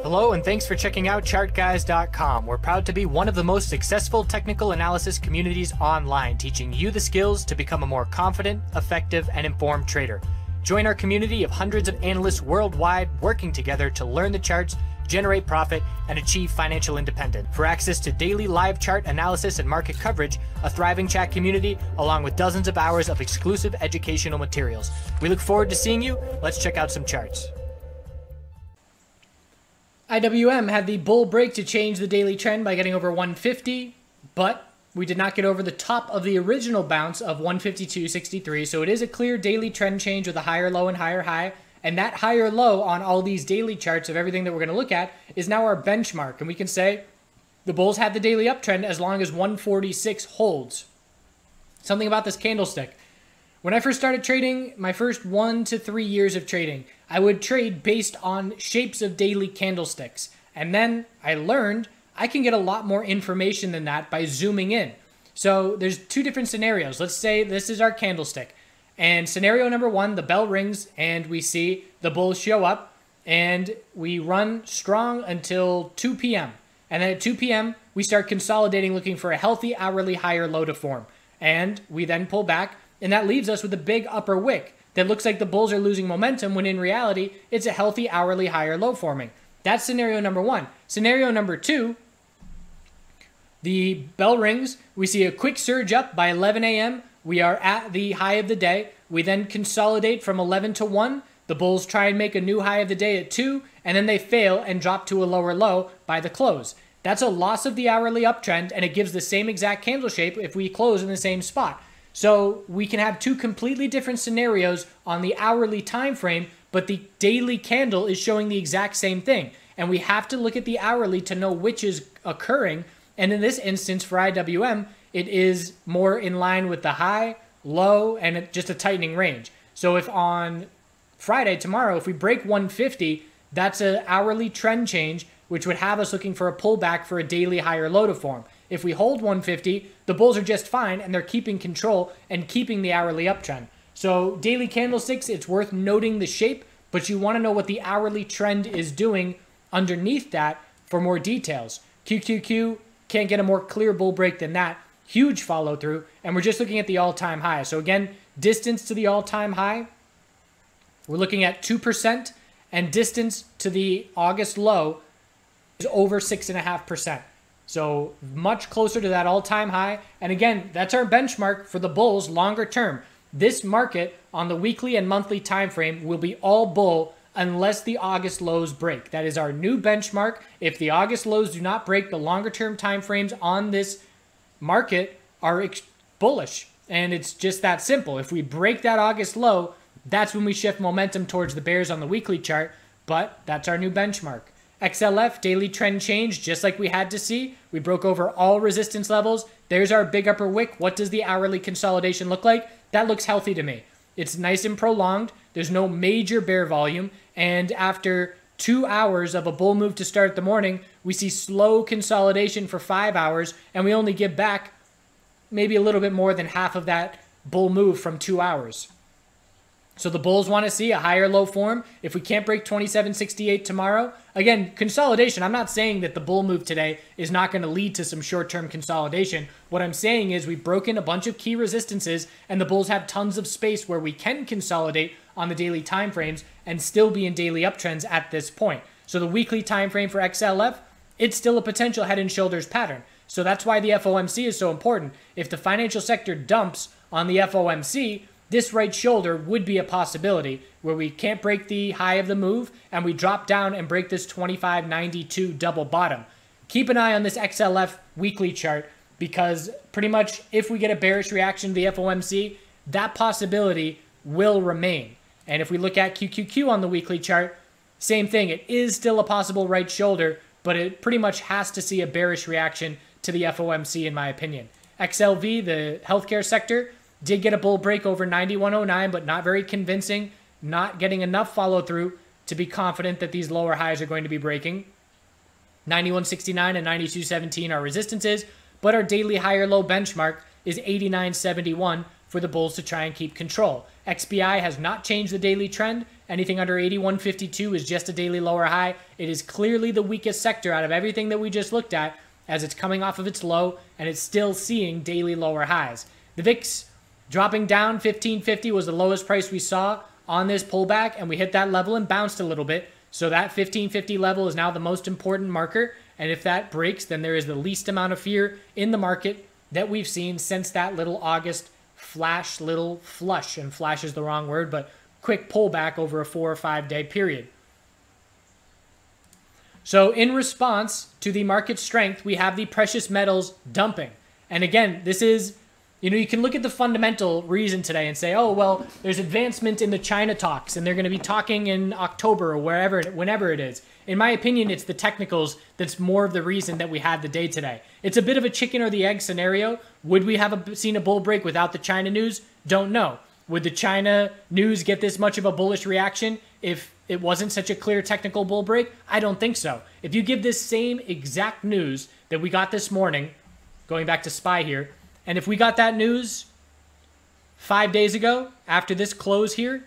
Hello and thanks for checking out ChartGuys.com. We're proud to be one of the most successful technical analysis communities online, teaching you the skills to become a more confident, effective, and informed trader. Join our community of hundreds of analysts worldwide working together to learn the charts, generate profit, and achieve financial independence. For access to daily live chart analysis and market coverage, a thriving chat community, along with dozens of hours of exclusive educational materials. We look forward to seeing you. Let's check out some charts. IWM had the bull break to change the daily trend by getting over 150, but we did not get over the top of the original bounce of 152.63, so it is a clear daily trend change with a higher low and higher high, and that higher low on all these daily charts of everything that we're going to look at is now our benchmark, and we can say the bulls had the daily uptrend as long as 146 holds. Something about this candlestick. When I first started trading, my first 1 to 3 years of trading, I would trade based on shapes of daily candlesticks. And then I learned I can get a lot more information than that by zooming in. So there's two different scenarios. Let's say this is our candlestick. And scenario number one, the bell rings and we see the bulls show up and we run strong until 2 p.m. And then at 2 p.m., we start consolidating, looking for a healthy hourly higher low to form. And we then pull back. And that leaves us with a big upper wick that looks like the bulls are losing momentum when in reality, it's a healthy hourly higher low forming. That's scenario number one. Scenario number two, the bell rings. We see a quick surge up by 11 a.m. We are at the high of the day. We then consolidate from 11 to 1. The bulls try and make a new high of the day at 2, and then they fail and drop to a lower low by the close. That's a loss of the hourly uptrend, and it gives the same exact candle shape if we close in the same spot. So we can have two completely different scenarios on the hourly time frame, but the daily candle is showing the exact same thing. And we have to look at the hourly to know which is occurring. And in this instance for IWM, it is more in line with the high, low, and just a tightening range. So if on Friday, tomorrow, if we break 150, that's an hourly trend change, which would have us looking for a pullback for a daily higher low to form. If we hold 150, the bulls are just fine and they're keeping control and keeping the hourly uptrend. So daily candlesticks, it's worth noting the shape, but you want to know what the hourly trend is doing underneath that for more details. QQQ can't get a more clear bull break than that. Huge follow through, and we're just looking at the all-time high. So again, distance to the all-time high, we're looking at 2%, and distance to the August low is over 6.5%. So much closer to that all-time high. And again, that's our benchmark for the bulls longer term. This market on the weekly and monthly time frame will be all bull unless the August lows break. That is our new benchmark. If the August lows do not break, the longer term time frames on this market are bullish. And it's just that simple. If we break that August low, that's when we shift momentum towards the bears on the weekly chart. But that's our new benchmark. XLF, daily trend change, just like we had to see. We broke over all resistance levels. There's our big upper wick. What does the hourly consolidation look like? That looks healthy to me. It's nice and prolonged. There's no major bear volume. And after 2 hours of a bull move to start the morning, we see slow consolidation for 5 hours, and we only give back maybe a little bit more than half of that bull move from 2 hours. So the bulls want to see a higher low form. If we can't break 27.68 tomorrow, again, consolidation. I'm not saying that the bull move today is not going to lead to some short-term consolidation. What I'm saying is we've broken a bunch of key resistances and the bulls have tons of space where we can consolidate on the daily time frames and still be in daily uptrends at this point. So the weekly time frame for XLF, it's still a potential head and shoulders pattern. So that's why the FOMC is so important. If the financial sector dumps on the FOMC, this right shoulder would be a possibility where we can't break the high of the move and we drop down and break this 25.92 double bottom. Keep an eye on this XLF weekly chart because pretty much if we get a bearish reaction to the FOMC, that possibility will remain. And if we look at QQQ on the weekly chart, same thing. It is still a possible right shoulder, but it pretty much has to see a bearish reaction to the FOMC in my opinion. XLV, the healthcare sector, did get a bull break over 91.09, but not very convincing, not getting enough follow through to be confident that these lower highs are going to be breaking. 91.69 and 92.17 are resistances, but our daily higher low benchmark is 89.71 for the bulls to try and keep control. XBI has not changed the daily trend. Anything under 81.52 is just a daily lower high. It is clearly the weakest sector out of everything that we just looked at, as it's coming off of its low and it's still seeing daily lower highs. The VIX dropping down 1550 was the lowest price we saw on this pullback, and we hit that level and bounced a little bit. So that 1550 level is now the most important marker, and if that breaks, then there is the least amount of fear in the market that we've seen since that little August little flush, and flash is the wrong word, but quick pullback over a 4 or 5 day period. So in response to the market strength, we have the precious metals dumping. And again, this is, you can look at the fundamental reason today and say, oh, well, there's advancement in the China talks, and they're going to be talking in October or whenever it is. In my opinion, it's the technicals that's more of the reason that we had the day today. It's a bit of a chicken or the egg scenario. Would we have seen a bull break without the China news? Don't know. Would the China news get this much of a bullish reaction if it wasn't such a clear technical bull break? I don't think so. If you give this same exact news that we got this morning, going back to SPY here, and if we got that news 5 days ago after this close here,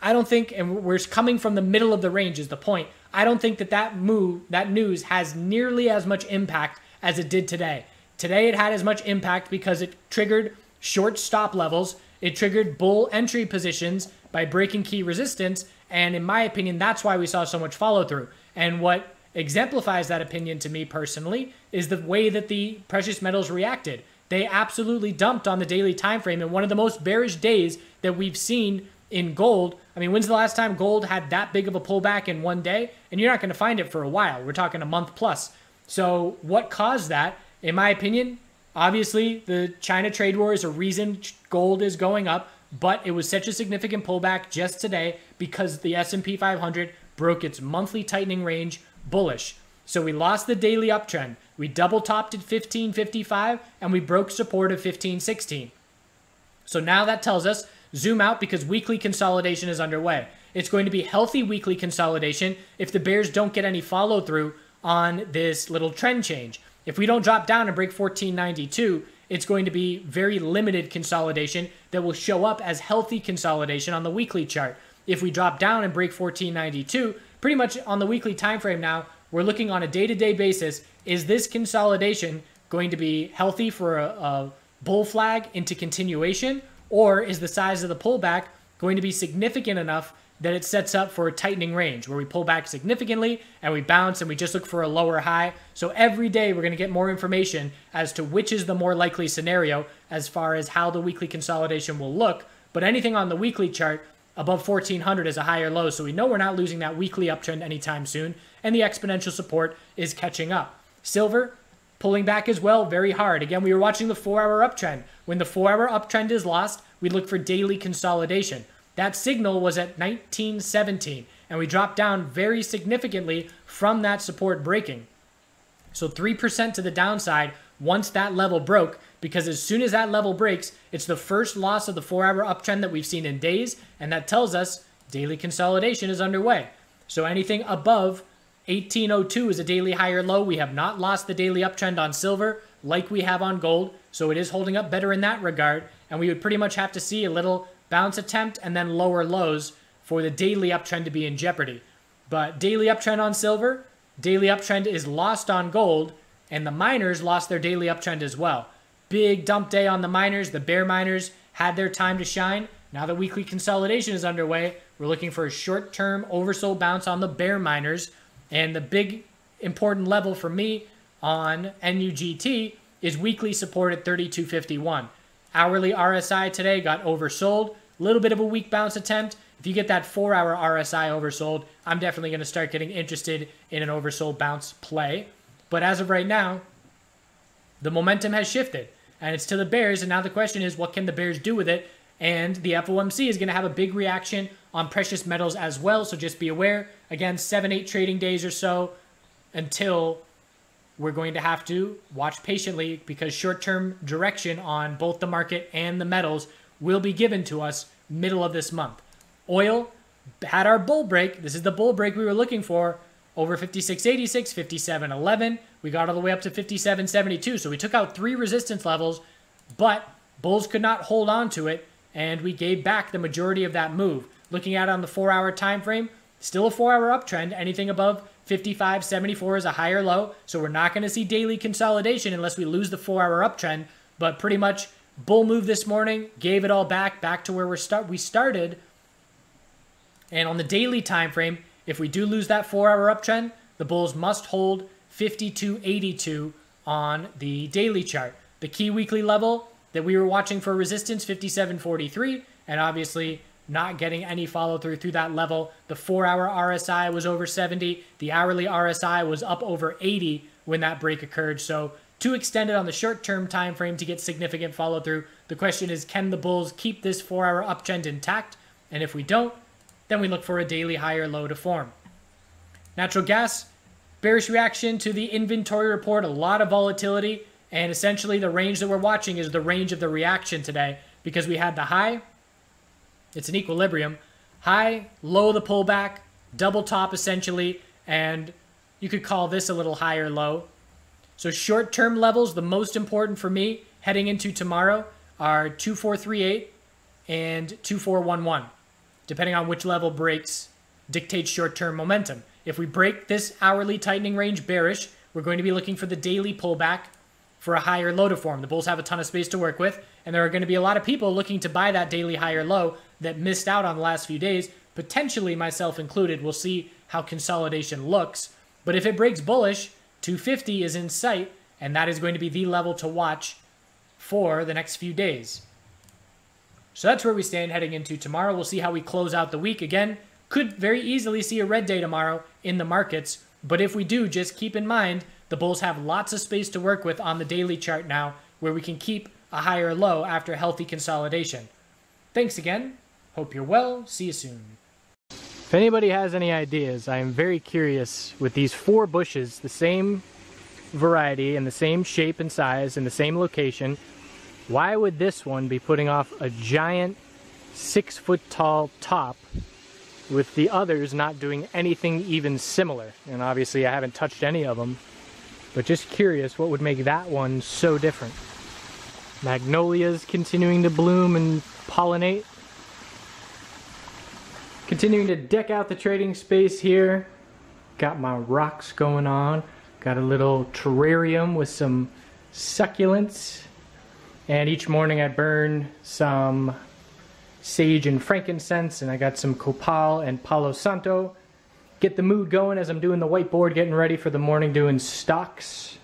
I don't think, and we're coming from the middle of the range is the point, I don't think that news has nearly as much impact as it did today. Today it had as much impact because it triggered short stop levels, it triggered bull entry positions by breaking key resistance, and in my opinion, that's why we saw so much follow through. And what exemplifies that opinion to me personally is the way that the precious metals reacted. They absolutely dumped on the daily time frame in one of the most bearish days that we've seen in gold. I mean, when's the last time gold had that big of a pullback in one day? And you're not going to find it for a while. We're talking a month plus. So what caused that? In my opinion, obviously the China trade war is a reason gold is going up, but it was such a significant pullback just today because the S&P 500 broke its monthly tightening range bullish. So we lost the daily uptrend. We double topped at 1555 and we broke support of 1516. So now that tells us zoom out because weekly consolidation is underway. It's going to be healthy weekly consolidation if the bears don't get any follow through on this little trend change. If we don't drop down and break 1492, it's going to be very limited consolidation that will show up as healthy consolidation on the weekly chart. If we drop down and break 1492, pretty much on the weekly time frame now, we're looking on a day-to-day basis. Is this consolidation going to be healthy for a bull flag into continuation, or is the size of the pullback going to be significant enough that it sets up for a tightening range where we pull back significantly and we bounce and we just look for a lower high? So every day we're going to get more information as to which is the more likely scenario as far as how the weekly consolidation will look. But anything on the weekly chart above 1400 is a higher low, so we know we're not losing that weekly uptrend anytime soon, and the exponential support is catching up. Silver pulling back as well very hard. Again, we were watching the 4-hour uptrend. When the 4-hour uptrend is lost, we look for daily consolidation. That signal was at 1917, and we dropped down very significantly from that support breaking. So 3% to the downside once that level broke, because as soon as that level breaks, it's the first loss of the 4-hour uptrend that we've seen in days, and that tells us daily consolidation is underway. So anything above 1802 is a daily higher low. We have not lost the daily uptrend on silver like we have on gold, so it is holding up better in that regard, and we would pretty much have to see a little bounce attempt and then lower lows for the daily uptrend to be in jeopardy. But daily uptrend on silver, daily uptrend is lost on gold, and the miners lost their daily uptrend as well. Big dump day on the miners. The bear miners had their time to shine. Now that weekly consolidation is underway, we're looking for a short-term oversold bounce on the bear miners. And the big important level for me on NUGT is weekly support at 3251. Hourly RSI today got oversold. A little bit of a weak bounce attempt. If you get that 4-hour RSI oversold, I'm definitely going to start getting interested in an oversold bounce play. But as of right now, the momentum has shifted, and it's to the bears, and now the question is, what can the bears do with it? And the FOMC is going to have a big reaction on precious metals as well, so just be aware. Again, 7-8 trading days or so until we're going to have to watch patiently, because short-term direction on both the market and the metals will be given to us middle of this month. Oil had our bull break. This is the bull break we were looking for. Over 56.86, 57.11. We got all the way up to 57.72. So we took out 3 resistance levels, but bulls could not hold on to it. and we gave back the majority of that move. Looking at it on the 4-hour time frame, still a 4-hour uptrend. Anything above 55.74 is a higher low, so we're not going to see daily consolidation unless we lose the 4-hour uptrend. But pretty much bull move this morning, gave it all back to where we started. And on the daily time frame, if we do lose that 4-hour uptrend, the bulls must hold 52.82 on the daily chart. The key weekly level that we were watching for resistance, 57.43, and obviously not getting any follow through that level. The 4-hour RSI was over 70. The hourly RSI was up over 80 when that break occurred. So too extended on the short-term time frame to get significant follow through. The question is, can the bulls keep this 4-hour uptrend intact? And if we don't, then we look for a daily higher low to form. Natural gas, bearish reaction to the inventory report, a lot of volatility, and essentially the range that we're watching is the range of the reaction today, because we had the high, it's an equilibrium, high, low the pullback, double top essentially, and you could call this a little higher low. So short-term levels, the most important for me heading into tomorrow, are 2438 and 2411. Depending on which level breaks, dictates short-term momentum. If we break this hourly tightening range bearish, we're going to be looking for the daily pullback for a higher low to form. The bulls have a ton of space to work with, and there are going to be a lot of people looking to buy that daily higher low that missed out on the last few days, potentially myself included. We'll see how consolidation looks. But if it breaks bullish, 250 is in sight, and that is going to be the level to watch for the next few days. So that's where we stand heading into tomorrow. We'll see how we close out the week. Again, could very easily see a red day tomorrow in the markets. But if we do, just keep in mind, the bulls have lots of space to work with on the daily chart now, where we can keep a higher low after healthy consolidation. Thanks again. Hope you're well. See you soon. If anybody has any ideas, I am very curious with these 4 bushes, the same variety and the same shape and size and the same location, why would this one be putting off a giant 6-foot tall top with the others not doing anything even similar? And obviously I haven't touched any of them, but just curious what would make that one so different. Magnolias continuing to bloom and pollinate. Continuing to deck out the trading space here. Got my rocks going on. Got a little terrarium with some succulents. And each morning I burn some sage and frankincense, and I got some copal and palo santo. Get the mood going as I'm doing the whiteboard, getting ready for the morning doing stocks.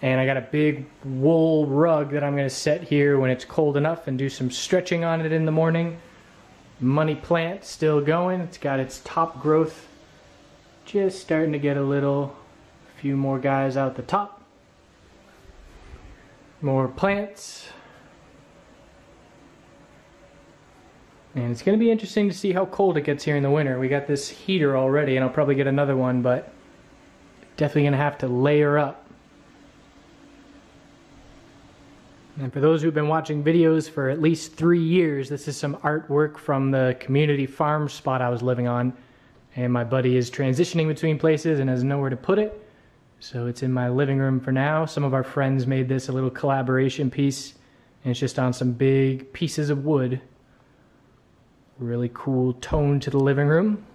And I got a big wool rug that I'm going to set here when it's cold enough and do some stretching on it in the morning. Money plant still going. It's got its top growth just starting to get a few more guys out the top. More plants. And it's going to be interesting to see how cold it gets here in the winter. We got this heater already, and I'll probably get another one, but definitely going to have to layer up. And for those who've been watching videos for at least 3 years, this is some artwork from the community farm spot I was living on. And my buddy is transitioning between places and has nowhere to put it. So it's in my living room for now. Some of our friends made this a little collaboration piece, and it's just on some big pieces of wood. Really cool tone to the living room.